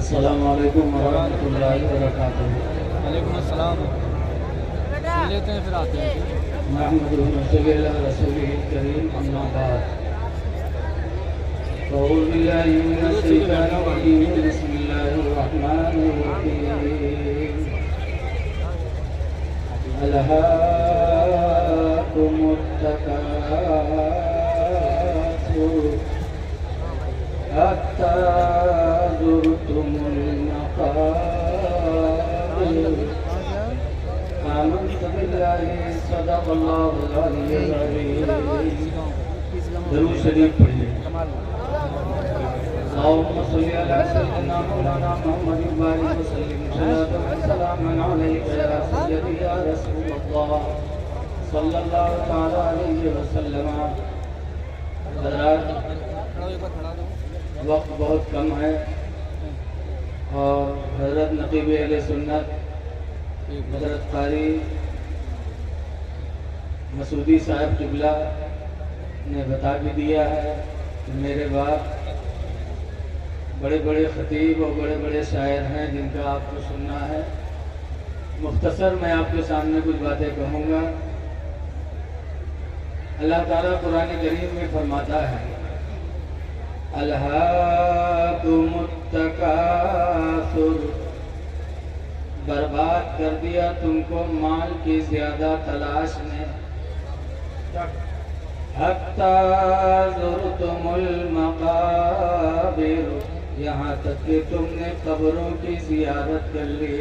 अस्सलामु अलैकुम वरहमतुल्लाहि वबरकातुहू। वालेकुम अस्सलाम। सुन लेते हैं फिर आते हैं। नहमदुहु व नसल्ली अला रसूलिहिल करीम, अम्मा बाद। अऊज़ु बिल्लाहि मिनश शैतानिर रजीम, बिस्मिल्लाहिर रहमानिर रहीम। अलहाकुमुत तकासुर हत्ता ज़ुरतुमुल मक़ाबिर। आमन्तु बिल्लाहि सदक़ल्लाहुल अलियुल अज़ीम। दरूद शरीफ पढ़िए। अल्लाहुम्मा सल्लि अला सय्यिदिना मौलाना मुहम्मदिन व आलिहि वसल्लिम सल्लल्लाहु व सल्लम अलैका या सय्यदी या रसूलल्लाह सल्लल्लाहु तआला अलैहि वसल्लम। हज़रात, वक्त बहुत कम है और हज़रत नक़ीब अहले सुन्नत हज़रत कारी मसूदी साहब क़िबला ने बता भी दिया है कि मेरे बाप बड़े बड़े ख़तीब और बड़े बड़े शायर हैं जिनका आपको सुनना है। मुख्तसर मैं आपके सामने कुछ बातें कहूँगा। अल्लाह ताला कुरान करीम में फरमाता है, अलहाकुमुत तकासुर, बर्बाद कर दिया तुमको माल की ज्यादा तलाश ने, हत्ता ज़ुरतुमुल मक़ाबिर, यहाँ तक कि तुमने कब्रों की ज़ियारत कर ली,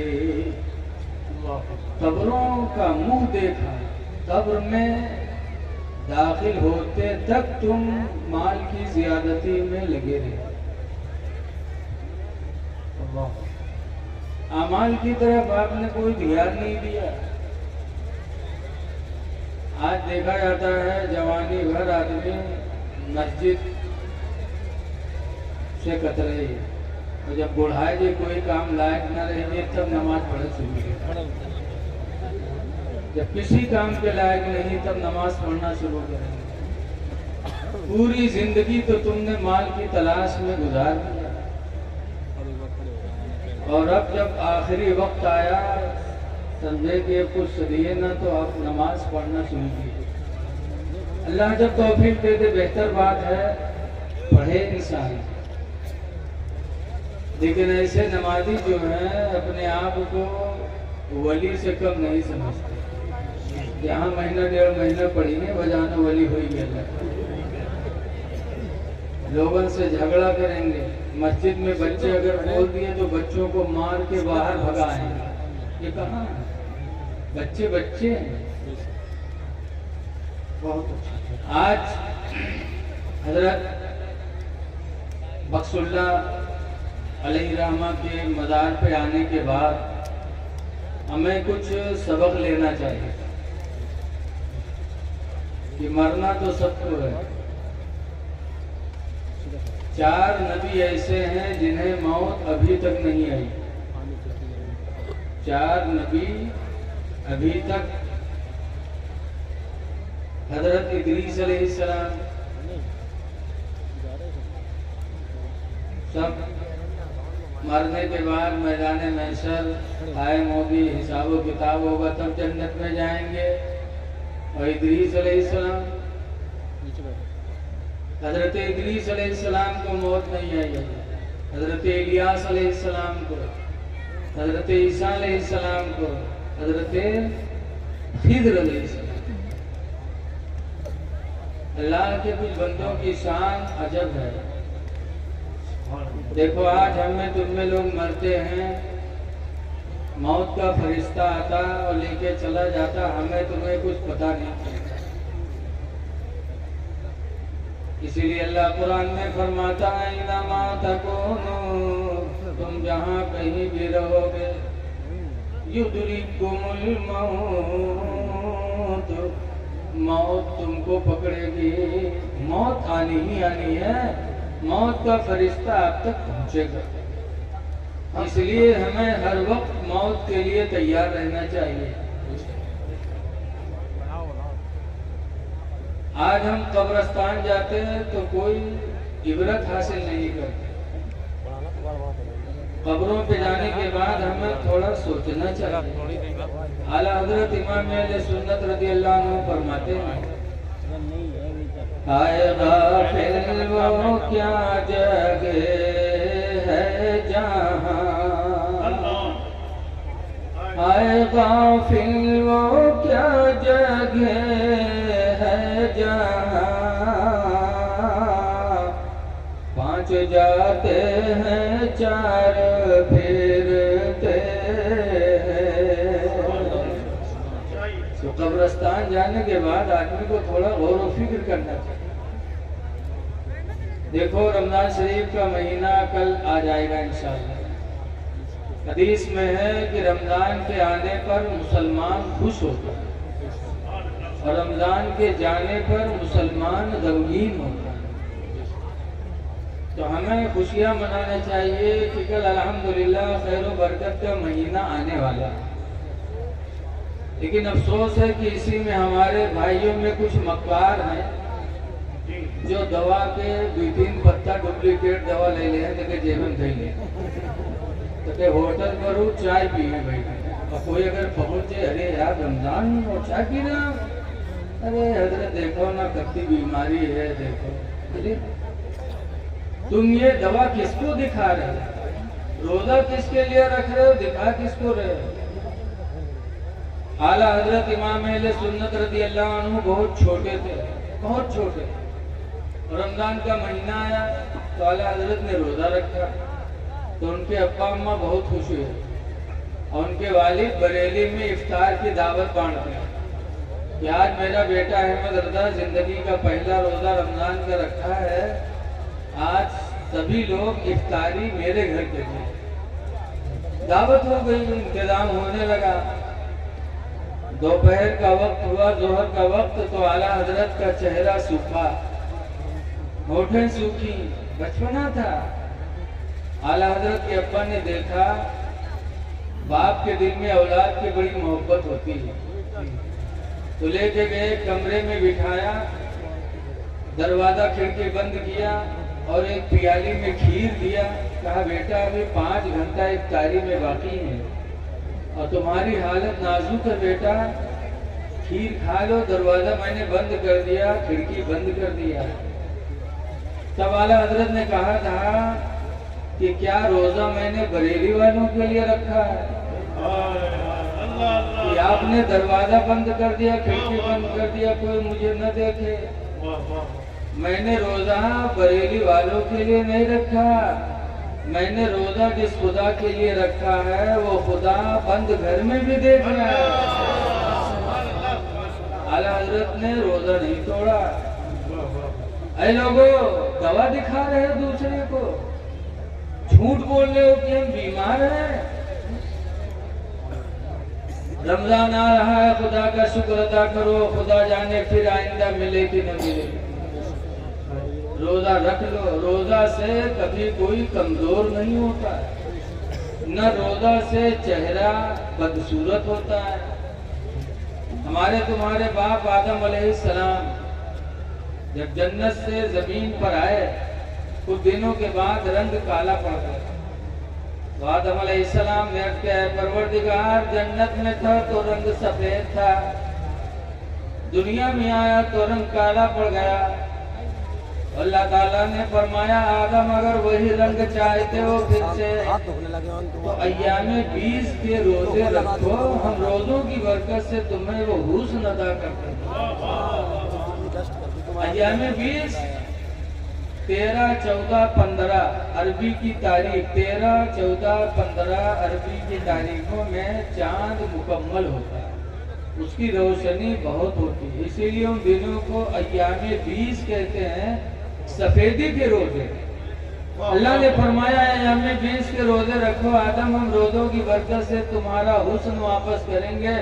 कब्रों का मुंह देखा, कब्र में दाखिल होते तक तुम माल की ज़ियादती में लगे रहे। अमाल की तरफ आपने कोई ध्यान नहीं दिया। आज देखा जाता है जवानी भर आदमी मस्जिद से कतरे, और जब बुढ़ाए जी कोई काम लायक न रहेंगे तब नमाज पढ़े शुरू करें। जब किसी काम के लायक नहीं तब नमाज पढ़ना शुरू करेंगे। पूरी जिंदगी तो तुमने माल की तलाश में गुजार दिया, और अब जब आखिरी वक्त आया समझे कि अब कुछ दिए ना, तो आप नमाज पढ़ना शुरू कीजिए। अल्लाह जब तौफीक दे दे बेहतर बात है, पढ़े इंसान। लेकिन ऐसे नमाजी जो हैं अपने आप को वली से कम नहीं समझते। यहाँ महीना डेढ़ महीना पढ़ेंगे बजाना वली हो गया, लोगों से झगड़ा करेंगे। मस्जिद में बच्चे अगर बोल दिए तो बच्चों को मार के बाहर भगाएंगे। ये कहाँ है? बच्चे बच्चे बहुत अच्छा। आज हजरत बख्शुल्लाह अलैहि रहमा के मज़ार पे आने के बाद हमें कुछ सबक लेना चाहिए कि मरना तो सबको है। 4 नबी ऐसे हैं जिन्हें मौत अभी तक नहीं आई। 4 नबी अभी तक, हजरत इदरीस अलैहिस्सलाम, सब मरने के बाद मैदान महशर कायम होगी, हिसाब किताब होगा, तब जन्नत में जाएंगे। और इदरीस अलैहिस्सलाम, हजरत इदरीस अलैहिस्सलाम को मौत नहीं आई। हजरत इलियास अलैहिस्सलाम को, हजरत ईसा अलैहिस्सलाम को, हजरत खिद्र अलैहिस्सलाम। अल्लाह के कुछ बंदों की शान अजब है। देखो आज हम में तुम में लोग मरते हैं, मौत का फरिश्ता आता और लेके चला जाता, हमें तुम्हें कुछ पता नहीं चलता। इसीलिए अल्लाह कुरान में फरमाता है, इन्नमा तकूनू, तुम जहाँ कहीं भी रहोगे, युदरिकुमुल मौत, मौत तुमको पकड़ेगी। मौत आनी ही आनी है, मौत का फरिश्ता आप तक पहुँचेगा। इसलिए हमें हर वक्त मौत के लिए तैयार रहना चाहिए। आज हम कब्रिस्तान जाते हैं तो कोई इबरत हासिल नहीं करते। कब्रों पे जाने के बाद हमें थोड़ा सोचना चाहिए। आला हजरत इमाम अहले सुन्नत रज़ी अल्लाह अन्हु फरमाते हैं, आए गाफिल वो क्या जगह है जहां, आए गाफिल वो क्या जगह है जहां, पांच जाते हैं चार फिरते हैं। तो कब्रिस्तान जाने के बाद आदमी को थोड़ा गौर व फिक्र करना चाहिए। देखो रमजान शरीफ का महीना कल आ जाएगा इंशाअल्लाह। हदीस में है कि रमजान के आने पर मुसलमान खुश होता है और रमजान के जाने पर मुसलमान गमगीन होता है। तो हमें खुशियां मनाना चाहिए कि कल अल्हम्दुलिल्लाह खैर व बरकत का महीना आने वाला है। लेकिन अफसोस है कि इसी में हमारे भाइयों में कुछ मक्कार हैं जो दवा के 2-3 पत्ता डुप्लीकेट दवा ले ले हैं तो जेबन थई ले तो होटल पर चाय पिए भाई। और कोई अगर पहुंचे, अरे यार रमजान और चाय पी रहे हो, अरे हजरत देखो ना कितनी बीमारी है, देखो। अरे तुम ये दवा किसको दिखा रहे हो? रोजा किसके लिए रख रहे हो? दिखा किसको रहे हो? आला हजरत इमाम अहले सुन्नत रज़ी अल्लाह अन्हु बहुत छोटे थे, बहुत छोटे। रमजान का महीना आया तो आला हजरत ने रोजा रखा तो उनके अब्बा अम्मा बहुत खुश हुए और उनके वालिद बरेली में इफ्तार की दावत बांटते हैं कि आज मेरा बेटा अहमद रजा जिंदगी का पहला रोजा रमजान का रखा है, आज सभी लोग इफ्तारी मेरे घर के लिए। दावत हो गई, इंतजाम होने लगा। दोपहर का वक्त हुआ, जोहर का वक्त, तो आला हजरत का चेहरा सूखा, होठें सूखी, बचपना था। आला हजरत के अब्बा ने देखा, बाप के दिल में औलाद की बड़ी मोहब्बत होती है, तो लेके गए कमरे में बिठाया, दरवाजा खिड़की बंद किया और एक प्याली में खीर दिया। कहा बेटा अभी 5 घंटा इफ्तारी में बाकी है और तुम्हारी हालत नाजुक है बेटा, खीर खा लो। दरवाजा मैंने बंद कर दिया, खिड़की बंद कर दिया। तब आला हजरत ने कहा था कि क्या रोजा मैंने बरेली वालों के लिए रखा है कि आपने दरवाजा बंद कर दिया, खिड़की बंद कर दिया, कोई मुझे न देखे? मैंने रोजा बरेली वालों के लिए नहीं रखा, मैंने रोजा जिस खुदा के लिए रखा है वो खुदा बंद घर में भी देख रहा है। आला हजरत ने रोजा नहीं तोड़ा। ऐ लोगों, दवा दिखा रहे हो दूसरे को, झूठ बोल रहे हो कि हम बीमार हैं। रमजान आ रहा है, खुदा का शुक्र अदा करो, खुदा जाने फिर आइंदा मिले कि न मिले। रोजा रख लो। रोजा से कभी कोई कमजोर नहीं होता, न रोजा से चेहरा बदसूरत होता है। हमारे तुम्हारे बाप आदम अलैहिस्सलाम जब जन्नत से जमीन पर आए, कुछ दिनों के बाद रंग काला पड़ गया। तो आदम अलैहिस्सलाम ने अर्ज़ किया, परवरदिगार जन्नत में था तो रंग सफेद था, दुनिया में आया तो रंग काला पड़ गया। अल्लाह ताला ने फरमाया, आदम अगर वही रंग चाहते हो फिर से तो अय्यामे 20 के रोजे रखो, हम रोजों की बरकत से तुम्हें वो हुस्न अदा करते हैं। अय्यामे 20 13, 14, 15 अरबी की तारीख, 13, 14, 15 अरबी की तारीखों में चांद मुकम्मल होता है, उसकी रोशनी बहुत होती है, इसीलिए उन दिनों को अय्यामे 20 कहते हैं, सफेदी के रोजे। अल्लाह ने फरमाया अय्यामे 20 के रोजे रखो आदम, हम रोजों की बरकत से तुम्हारा हुस्न वापस करेंगे।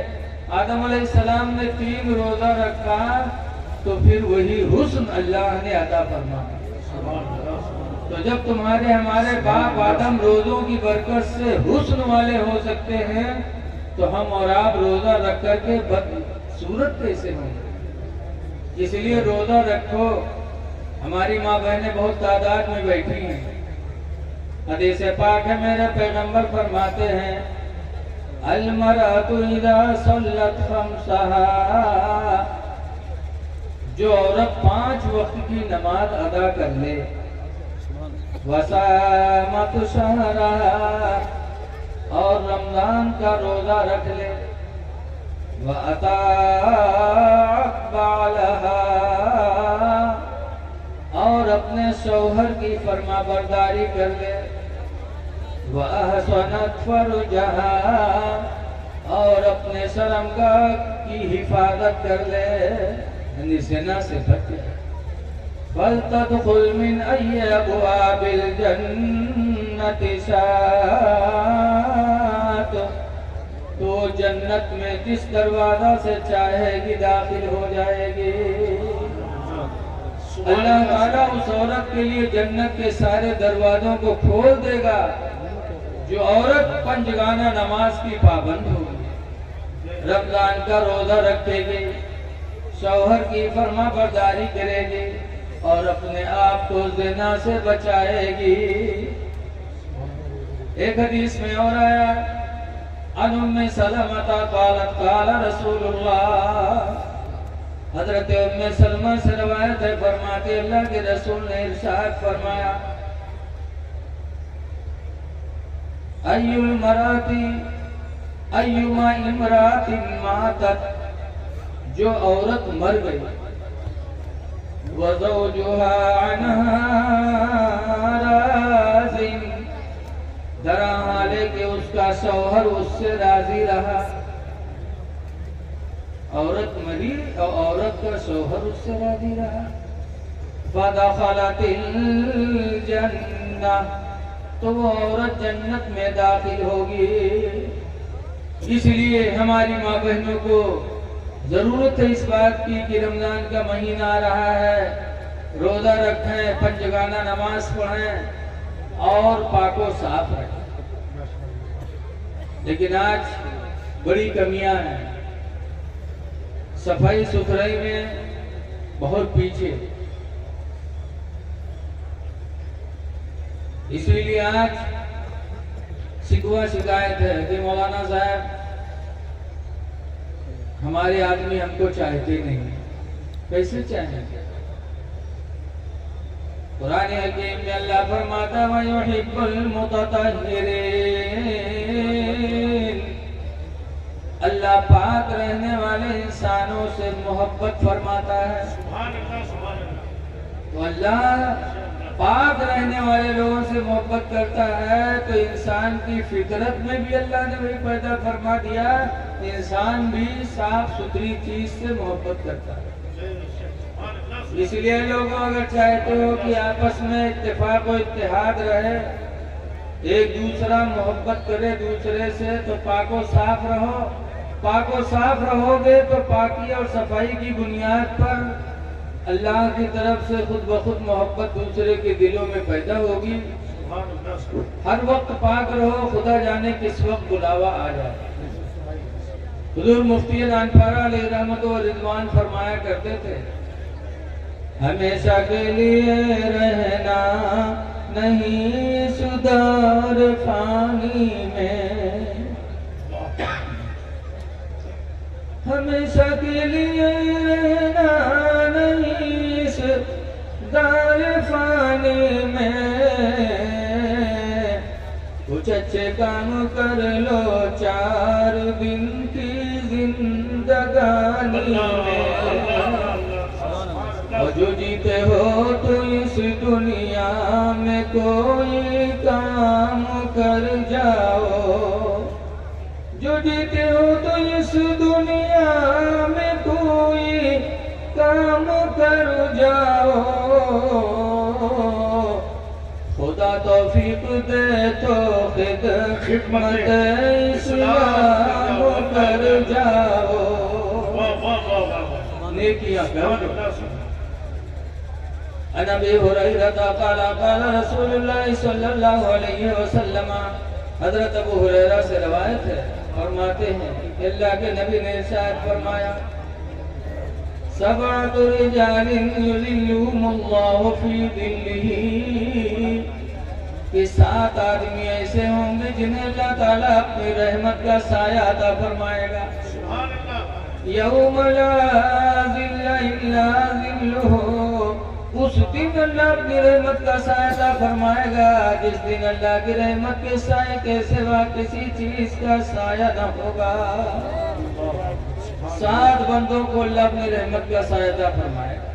आदम अलैहिस्सलाम ने 3 रोजा रखा तो फिर वही हुस्न अल्लाह ने अता फरमाया। तो जब तुम्हारे हमारे बाप आदम रोजों की बरकत से हुस्न वाले हो सकते हैं तो हम और आप रोजा रख करके बदसूरत कैसे होंगे? इसलिए रोजा रखो। हमारी माँ बहनें बहुत तादाद में बैठी हैं, हदीस पाक है, मेरे पैगंबर फरमाते हैं अलमरातु इज़ा सल्लत खम्सहा, जो औरत 5 वक्त की नमाज अदा कर ले, वसामत शहरा, और रमजान का रोजा रख ले, व अताअत बालहा, और अपने शौहर की फरमाबरदारी कर ले, व अहसनत फरुजहा, और अपने शर्मगाह की हिफाजत कर ले, यानी ज़िना से बच जाए। फलतदखुल मिन अय्यि अबवाबिल जन्नति शाअत, तो जन्नत में जिस दरवाजा से चाहेगी दाखिल हो जाएगी। अल्लाह ताला उस औरत के लिए जन्नत के सारे दरवाजों को खोल देगा जो औरत पंजगाना नमाज की पाबंद होगी, रमजान का रोजा रखेगी, शौहर की फरमाबरदारी करेगी और अपने आप को ज़िना से बचाएगी। एक हदीस में और आया, अन उम्मे सलमता क़ालत क़ाल रसूलुल्लाह, हजरत उम्मे सलमा से रवायत है, फरमाते अल्लाह के रसूल ने इरशाद फरमाया, अय्युमा इमरातिन मातत, जो औरत मर गई, वज़ौजुहा अन्हा राज़िन, दरा हाले कि उसका शौहर उससे राजी रहा। औरत मरी और औरत का शौहर उससे राजी रहा। फदखलतिल जन्नह, तो वो औरत जन्नत में दाखिल होगी। इसलिए हमारी माँ बहनों को जरूरत है इस बात की कि रमजान का महीना आ रहा है, रोजा रखें, पंजगाना नमाज पढ़ें और पाको साफ रखें। लेकिन आज बड़ी कमियां हैं, सफाई सुथराई में बहुत पीछे। इसलिए आज शिकवा शिकायत है कि मौलाना साहब हमारे आदमी हमको चाहते नहीं। कैसे चाहेंगे? कुरान हकीम में अल्लाह फरमाता है युहिब्बुल मुततहिरीन, अल्लाह पाक रहने वाले इंसानों से मोहब्बत फरमाता है। तो अल्लाह पाक रहने वाले लोगों से मोहब्बत करता है, तो इंसान की फितरत में भी अल्लाह ने वही पैदा फरमा दिया, इंसान भी साफ सुथरी चीज से मोहब्बत करता है। इसलिए लोगों अगर चाहते हो कि आपस में इत्तेफाक और इत्तेहाद रहे, एक दूसरा मोहब्बत करे दूसरे से, तो पाको साफ रहो। पाको साफ रहोगे तो पाकी और सफाई की बुनियाद पर अल्लाह की तरफ से खुद ब खुद मोहब्बत दूसरे के दिलों में पैदा होगी। हर वक्त पाक रहो, खुदा जाने किस वक्त बुलावा आ जाए। हुजूर मुफ्ती नानपारा अलैहि रहमत व रिज़वान फरमाया करते थे, हमेशा के लिए रहना नहीं सुधार फानी में, हमेशा के लिए रहना नहीं सुधार फानी में, कुछ अच्छे काम कर लो 4 दिन की जिंदगानी में, और जो जीते हो तो इस दुनिया में कोई काम कर जाओ, जो जीते हो तो इस दुनिया में कोई काम कर जाओ, खुदा तौफीक दे तो खिदमत इस्लाम कर जाओ, नेकियां करो। अन अबी हुरैरा क़ाल क़ाल रसूलुल्लाह सल्लल्लाहु अलैहि वसल्लम, हजरत अबू हुरैरा से रवायत है, फरमाते हैं कि अल्लाह के नबी ने इरशाद फरमाया, सबअतु रिजालिन युज़िल्लुहुमुल्लाहु फी दिल्लिही, कि 7 आदमी ऐसे होंगे जिन्हें अल्लाह ताला अपनी रहमत का साया अता फरमाएगा। यौम ला ज़िल्ला इल्ला ज़िल्लुहु, उस दिन अल्लाह अपनी रहमत का साया अता फरमाएगा जिस दिन अल्लाह की रहमत के साए के सिवा किसी चीज का साया न होगा। 7 बंदों को अल्लाह अपनी रहमत का साया अता फरमाएगा।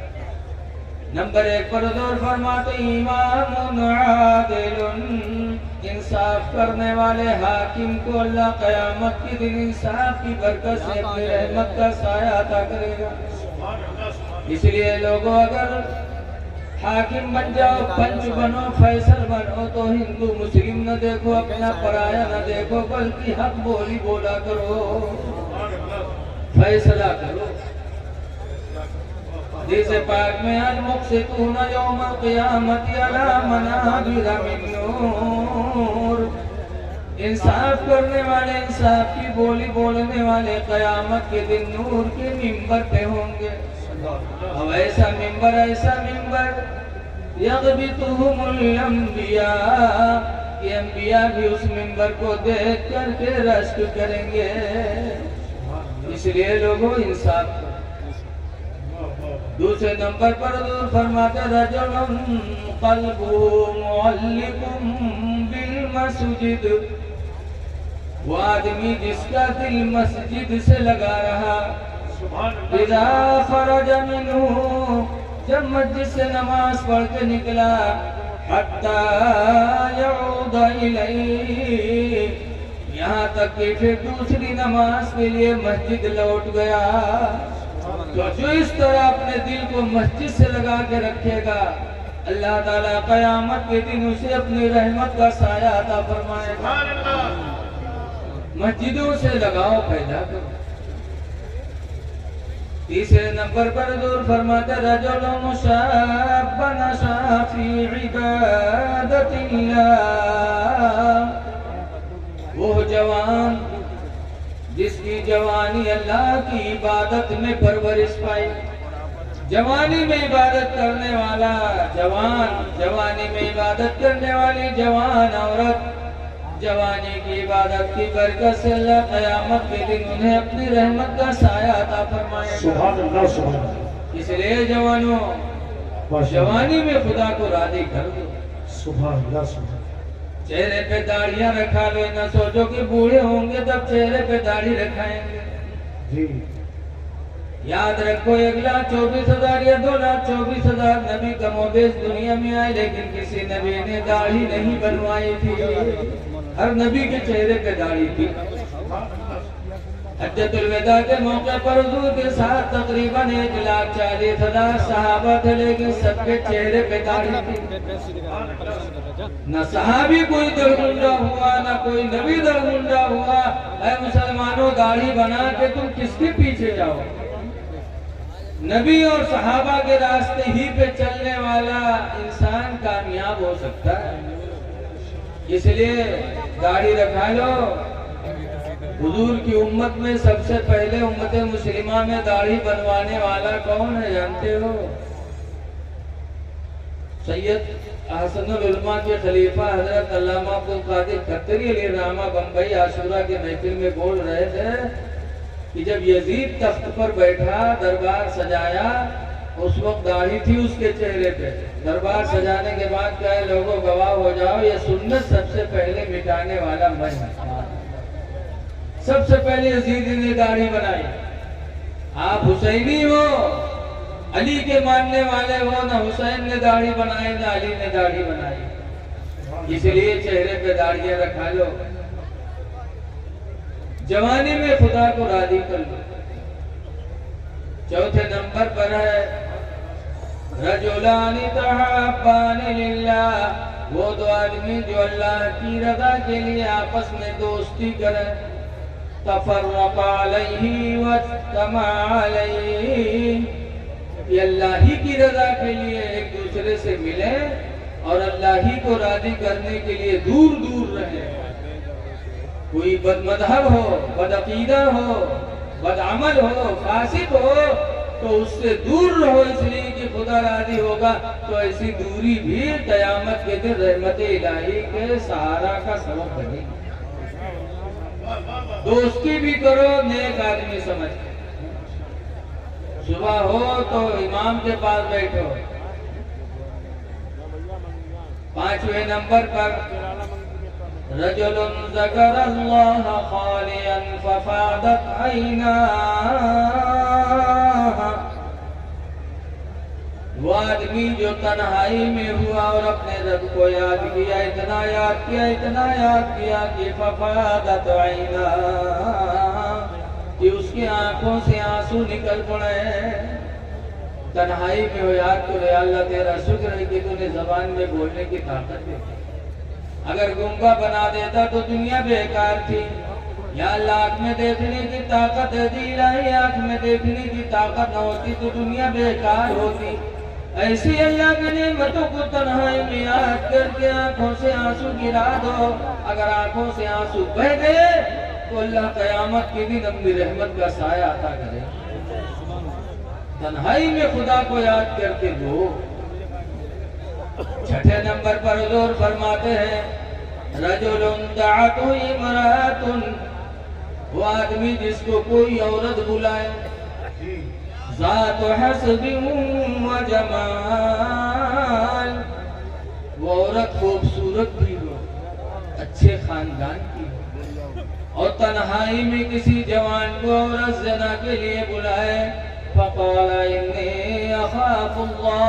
नंबर 1 पर हुज़ूर फरमाते इमामुन आदिलुन, इंसाफ करने वाले हाकिम को अल्लाह क़यामत के दिन इंसाफ की बरकत से अपनी रहमत का साया अता करेगा। इसलिए लोगों, अगर हाकिम बन जाओ, पंच बनो, फैसल बनो, तो हिंदू मुस्लिम न देखो, अपना पराया न देखो, बल्कि हक बोली बोला करो, फैसला करो। जिसे पाक में आज मुक़सितून यौमल क़ियामति अला मनाबिर मिन नूर, इंसाफ करने वाले, इंसाफ की बोली बोलने वाले क़यामत के दिन नूर के मिंबर पे होंगे। अब ऐसा मिंबर यग़बितुहुमुल अंबिया, कि अंबिया भी उस मिंबर को देख करके रश्क करेंगे। इसलिए लोगों, इंसाफ करो। दूसरे नंबर पर हुज़ूर फरमाते रजुलुन क़ल्बुहु मुअल्लिकुम बिल मस्जिद, वो आदमी जिसका दिल मस्जिद से लगा रहा। इज़ा ख़रज मिन्हु, जब मस्जिद से नमाज पढ़ के निकला, हत्ता यऊद इलैहि, यहाँ तक कि फिर दूसरी नमाज के लिए मस्जिद लौट गया। तो जो इस तरह अपने दिल को मस्जिद से लगा के रखेगा, अल्लाह ताला क़यामत के दिन उसे अपनी रहमत का साया अता फरमाएगा। मस्जिदों से लगाव पैदा करो। तीसरे नंबर पर हुज़ूर फरमाते रजुलुन शाब्बन नशा फी इबादतिल्लाह, वो जवान जिसकी जवानी अल्लाह की इबादत में परवरिश पाई। जवानी में इबादत करने वाला जवान, जवानी में इबादत करने वाली जवान औरत, जवानी की इबादत की बरकत से अल्लाह क़यामत के दिन उन्हें अपनी रहमत का साया अता फरमाएगा। सुभान अल्लाह, सुभान अल्लाह। इसलिए जवानों, जवानी में खुदा को राज़ी कर दो। सुभान अल्लाह, सुभान। चेहरे पे दाढ़ियां रखा लो, न सोचो कि बूढ़े होंगे तब चेहरे पे दाढ़ी रखाएंगे। जी, याद रखो 1,24,000 या 2,24,000 नबी कमोबेश दुनिया में आए, लेकिन किसी नबी ने दाढ़ी नहीं बनवाई थी। हर नबी के चेहरे पे दाढ़ी थी। हज्जतुल विदा के मौके पर हुजूर के साथ तकरीबन 1,40,000 सहाबा थे, लेकिन सबके चेहरे पे दाढ़ी थी। न सहाबी कोई दरगुंडा हुआ, न कोई नबी दरगुंडा हुआ। ऐ मुसलमानों, दाढ़ी बना के तुम किसके पीछे जाओ? नबी और सहाबा के रास्ते ही पे चलने वाला इंसान कामयाब हो सकता है। इसलिए दाढ़ी रखा लो। हुजूर की उम्मत में सबसे पहले उम्मत मुस्लिमा में दाढ़ी बनवाने वाला कौन है जानते हो? सैयद अहसनुल उलमा के खलीफा हजरत अल्लामा अब्दुल कादिर खत्तरी अलैहिर्रहमा बम्बई आशूरा के महफिल में बोल रहे थे कि जब यजीद तख्त पर बैठा, दरबार सजाया, उस वक्त दाढ़ी थी उसके चेहरे पे। दरबार सजाने के बाद कहे लोगों गवाह हो जाओ, ये सुन्नत सबसे पहले मिटाने वाला मैं हूं। सबसे पहले यजीद ने दाढ़ी बनाई। आप हुसैनी हो, अली के मानने वाले हो, ना हुसैन ने दाढ़ी बनाई ना अली ने दाढ़ी बनाई। इसलिए चेहरे पे दाढ़ियां रखा लो। जवानी में खुदा को राजी कर लो। चौथे नंबर पर है रजुलानी तहब्बानी लिल्लाह, वो दो आदमी जो अल्लाह की रज़ा के लिए आपस में दोस्ती करें। तफर्रक़ा अलैहि वज्तमा अलैहि, ये अल्लाह ही की रज़ा के लिए एक दूसरे से मिले और अल्लाह ही को राजी करने के लिए दूर दूर रहे। कोई बदमज़हब हो, बदअक़ीदा हो, बदअमल हो, फासिक हो, तो उससे दूर रहो, इसलिए कि खुदा राजी होगा। तो ऐसी दूरी भी कयामत के दिन रहमत इलाही के सहारा का सबब बनेगी। दोस्ती भी करो नेक आदमी समझ के। सुबह हो तो इमाम के पास बैठो। 5वें नंबर पर रजुलुन ज़करल्लाह खालियन फफादत ऐनाह, वो आदमी जो तन्हाई में हुआ और अपने रब को याद किया, इतना याद किया, इतना याद किया कि फफादत ऐनाह, कि उसकी आंखों से आंसू निकल पड़े। तन्हाई में हो याद करो, या अल्लाह तेरा शुक्र है कि तूने जबान में बोलने की ताकत दी। अगर गूंगा बना देता तो दुनिया बेकार थी। या अल्लाह आँख में देखने की ताकत दी, इलाही आँख में देखने की ताकत न होती तो दुनिया बेकार होती। ऐसी अल्लाह की नेमतों को तन्हाई में याद करके आंखों से आंसू गिरा दो। अगर आंखों से आंसू बह गए तो अल्लाह कयामत के दिन अपनी रहमत का साया अता करे। तन्हाई में खुदा को याद करके दो। 6ठे नंबर पर हुजूर फरमाते हैं रजुलुन दअतहु इमरातुन, वो आदमी जिसको कोई औरत बुलाए, ज़ातु हस्बिन व जमाल, वो औरत खूबसूरत भी हो, अच्छे खानदान की हो, और तन्हाई में किसी जवान को औरत ज़िना के लिए बुलाए, फ़क़ाल इन्नी अख़ाफ़ुल्लाह,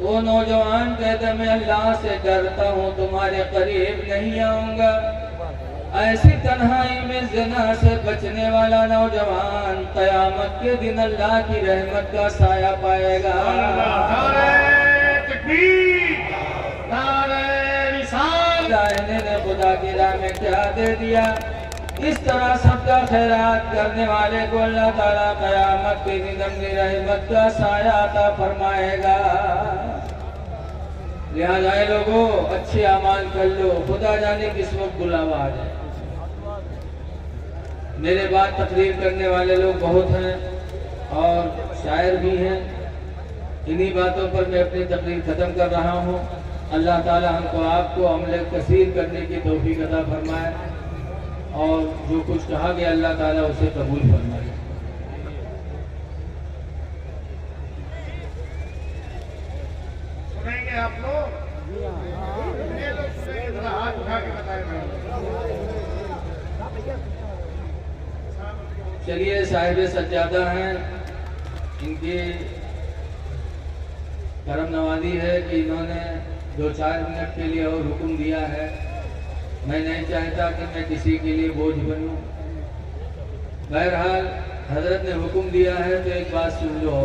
वो नौजवान कहते मैं अल्लाह से डरता हूँ, तुम्हारे करीब नहीं आऊंगा। ऐसी तन्हाई में ज़िना से बचने वाला नौजवान कयामत के दिन अल्लाह की रहमत का साया पाएगा। ने खुदा की राह में क्या दे दिया। इस तरह सबका खैरात करने वाले को अल्लाह ताला कयामत के दिन अपनी रहमत का साया अता फरमाएगा। लिहाजा लोगों अच्छे अमाल कर लो, खुदा जाने किस वक्त बुलावा आ जाए। मेरे बाद तकरीर करने वाले लोग बहुत हैं और शायर भी हैं। इन्हीं बातों पर मैं अपनी तकरीर खत्म कर रहा हूँ। अल्लाह ताला हमको आपको अमल कसीर करने की तौफीक अता फरमाए और जो कुछ कहा गया अल्लाह ताला उसे कबूल फरमाए। सुनेंगे आप लोग? ये लोग सुनेंगे, थोड़ा हाथ उठा के बताएं। चलिए साहिब सज्जादा हैं, इनकी करम नवाजी है कि इन्होंने 2-4 मिनट के लिए और हुक्म दिया है। मैं नहीं चाहता कि मैं किसी के लिए बोझ बनूं। बहरहाल हजरत ने हुक्म दिया है तो एक बात सुन लो।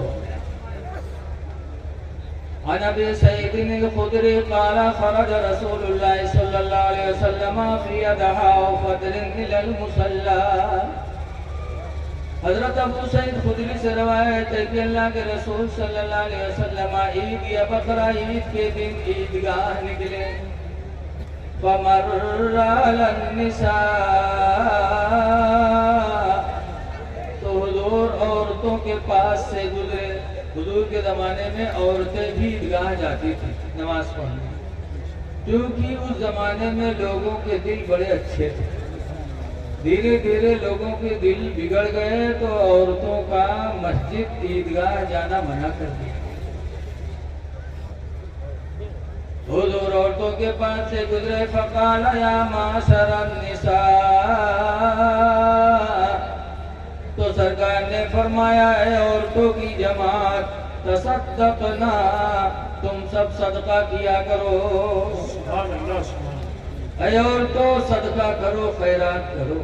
अन अबी सईद अल-खुदरी क़ाल खरज रसूलुल्लाह सल्लल्लाहु अलैहि वसल्लम फी अदहा व फद्रिन इलल मुसल्ला। हजरत अबू सईद खुदरी से रवायत है कि अल्लाह के रसूल सल्लल्लाहु अलैहि वसल्लम ईद या बकरा ईद के दिन ईदगाह निकले। फमर्रा अलन निसा, तो हुजूर औरतों के पास से गुजरे। हुजूर के ज़माने में औरतें भी ईदगाह जाती थी नमाज पढ़ने, क्योंकि उस ज़माने में लोगों के दिल बड़े अच्छे थे। धीरे धीरे लोगों के दिल बिगड़ गए तो औरतों का मस्जिद ईदगाह जाना मना कर दिया। हुजूर औरतों के पास से गुजरे। फ़क़ाल या माशरन निसा, तो सरकार ने फरमाया है औरतों की जमात, तसद्दक़ना, तुम सब सदका किया करो। औरतों सदका करो, खैरात करो।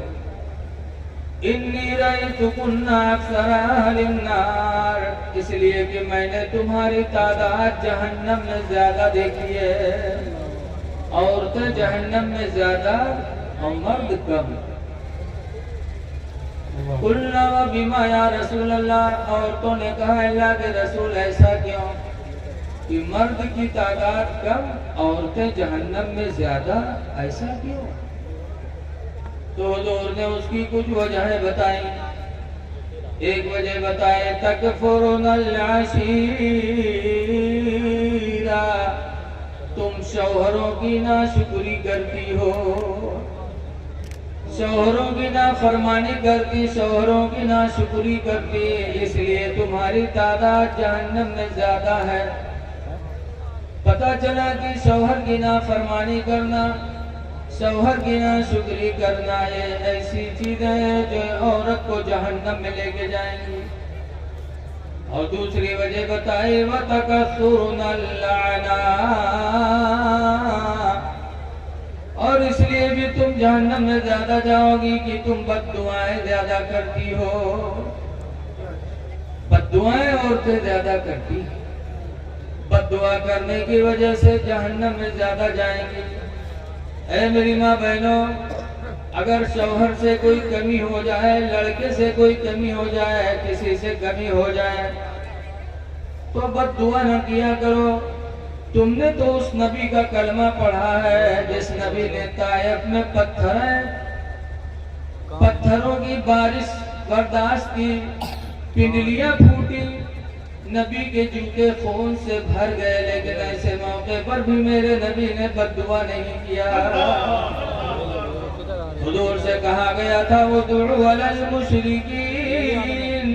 इन्नी रअयतुकुन्ना अक्सर अहलिन नार, इसलिए कि मैंने तुम्हारी तादाद जहन्नम में ज्यादा देखी है। औरतें जहन्नम में ज्यादा और मर्द कम। कुल्ला व बिमा या रसूल अल्लाह, औरतों ने कहा अल्लाह के रसूल ऐसा क्यों कि मर्द की तादाद कम औरतें जहन्नम में ज्यादा, ऐसा क्यों? तो हुजूर ने उसकी कुछ वजहें बताई। एक वजह बताए तकफुरुनल अशीरा, तुम शौहरों की नाशुक्री करती हो, शौहरों की नाफरमानी करती, शौहरों की नाशुक्री करती, इसलिए तुम्हारी तादाद जहन्नम में ज्यादा है। पता चला कि शौहर की नाफरमानी करना, शौहर की नाशुक्री करना ये ऐसी चीज है जो औरत को जहन्नम में लेके जाएंगी। और दूसरी वजह बताई वतकसुरुनल लाना, और इसलिए भी तुम जहन्नम में ज्यादा जाओगी कि तुम बद्दुआएं ज्यादा करती हो। बद्दुआएं औरतें ज्यादा करती, बद्दुआ करने की वजह से जहन्नम में ज्यादा जाएंगी। ऐ मेरी माँ बहनों, अगर शौहर से कोई कमी हो जाए, लड़के से कोई कमी हो जाए, किसी से कमी हो जाए, तो बद्दुआ न किया करो। तुमने तो उस नबी का कलमा पढ़ा है जिस नबी ने ताइफ में पत्थरों की बारिश बर्दाश्त की, पिंडलियां फूटी, नबी के जूते खून से भर गए, लेकिन ऐसे मौके पर भी मेरे नबी ने बद्दुआ नहीं किया। हुजूर से कहा गया था वो दुआ अलल मुशरिकीन,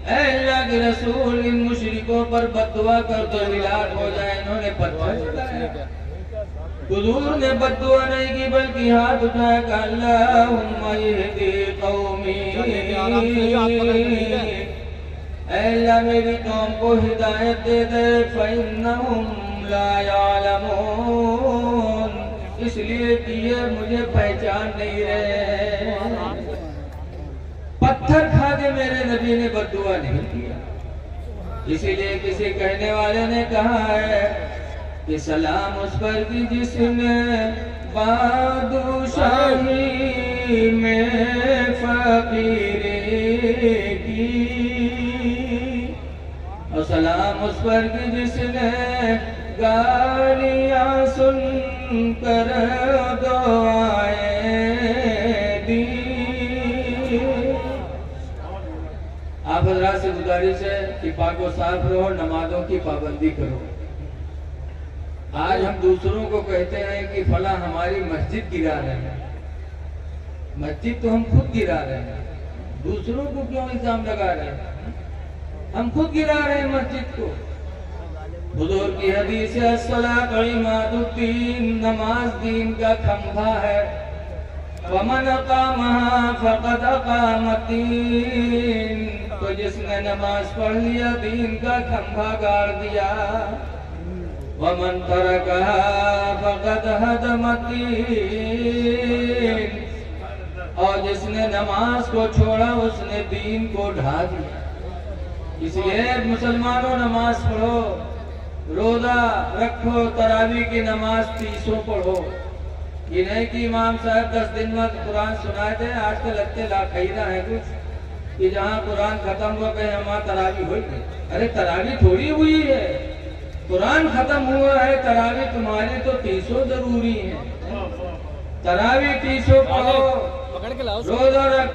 ऐ अल्लाह के रसूल इन मुशरिकों पर बद्दुआ कर दो हिलाक हो जाए। इन्होंने पत्थर उठाया, हुजूर ने बद्दुआ नहीं की बल्कि हाथ उठाया कहा अल्लाहुम्मा यहदी कौमी, अल्लाह मेरी कौम को हिदायत दे दे, फइन्नहुम ला यालमून, इसलिए कि ये मुझे पहचान नहीं रहे। पत्थर खा के मेरे नबी ने बद्दुआ नहीं किया। इसीलिए किसी कहने वाले ने कहा है कि सलाम उस पर कि जिसने बादशाही में फकीरी की, और सलाम उस पर कि जिसने गालियां सुनकर दुआएं दी। आप हजरात से गुजारिश है कि पाको साफ रहो, नमाजों की पाबंदी करो। आज हम दूसरों को कहते हैं कि फला हमारी मस्जिद गिरा रहे हैं, मस्जिद तो हम खुद गिरा रहे हैं, दूसरों को क्यों इल्जाम लगा रहे हैं? हम खुद गिरा रहे हैं मस्जिद को। हुजूर की हदीस है अस्सलात इमादुद्दीन, नमाज दीन का खंभा है। वमन अकामहा फक़द अकामद्दीन, तो जिसने नमाज पढ़ लिया दीन का खंभा गाड़ दिया। वमन तरकहा फक़द हदमद्दीन, और जिसने नमाज को छोड़ा उसने दीन को ढा दिया। इसलिए मुसलमानों नमाज पढ़ो, रोजा रखो, तरावी की नमाज 30 पढ़ो। ये नहीं कि इमाम साहब 10 दिन में कुरान सुनाए थे, आजकल लगते लाखीरा है कुछ कि जहाँ कुरान खत्म हुआ कहे हमारा तरावी हुई नहीं। अरे तरावी थोड़ी हुई है, कुरान खत्म हुआ है, तरावी तुम्हारी तो 30 जरूरी है। तरावी 30 पढ़ो, रोजा रखो।